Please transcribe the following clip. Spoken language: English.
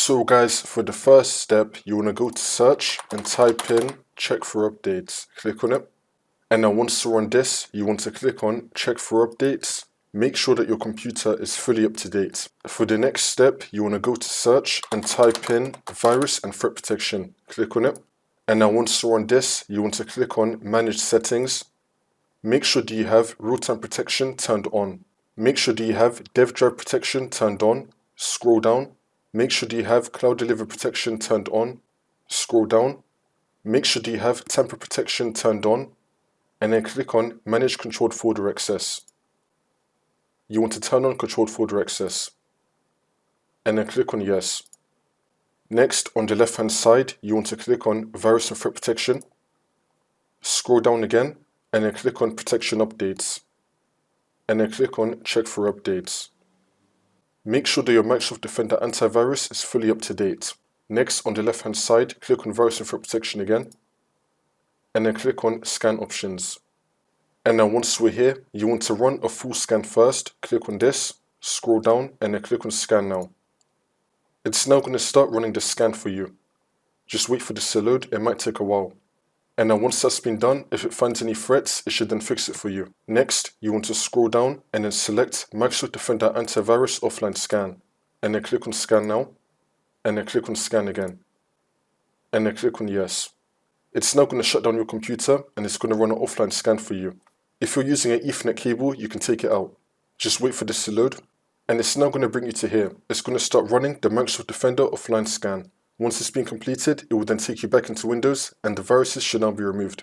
So guys, for the first step, you want to go to search and type in check for updates. Click on it. And now once you're on this, you want to click on check for updates. Make sure that your computer is fully up to date. For the next step, you want to go to search and type in virus and threat protection. Click on it. And now once you're on this, you want to click on manage settings. Make sure that you have real-time protection turned on. Make sure that you have dev drive protection turned on. Scroll down. Make sure that you have cloud delivery protection turned on. Scroll down. Make sure that you have tamper protection turned on. And then click on manage controlled folder access. You want to turn on controlled folder access. And then click on yes. Next, on the left hand side, you want to click on virus and threat protection. Scroll down again and then click on protection updates. And then click on check for updates. Make sure that your Microsoft Defender antivirus is fully up to date. Next, on the left hand side, click on virus and threat protection again. And then click on scan options. And now once we're here, you want to run a full scan first. Click on this, scroll down and then click on scan now. It's now going to start running the scan for you. Just wait for this to load, it might take a while. And now once that's been done, if it finds any threats, it should then fix it for you. Next, you want to scroll down and then select Microsoft Defender Antivirus Offline Scan. And then click on Scan Now. And then click on Scan again. And then click on Yes. It's now going to shut down your computer and it's going to run an offline scan for you. If you're using an Ethernet cable, you can take it out. Just wait for this to load. And it's now going to bring you to here. It's going to start running the Microsoft Defender Offline Scan. Once it's been completed, it will then take you back into Windows and the viruses should now be removed.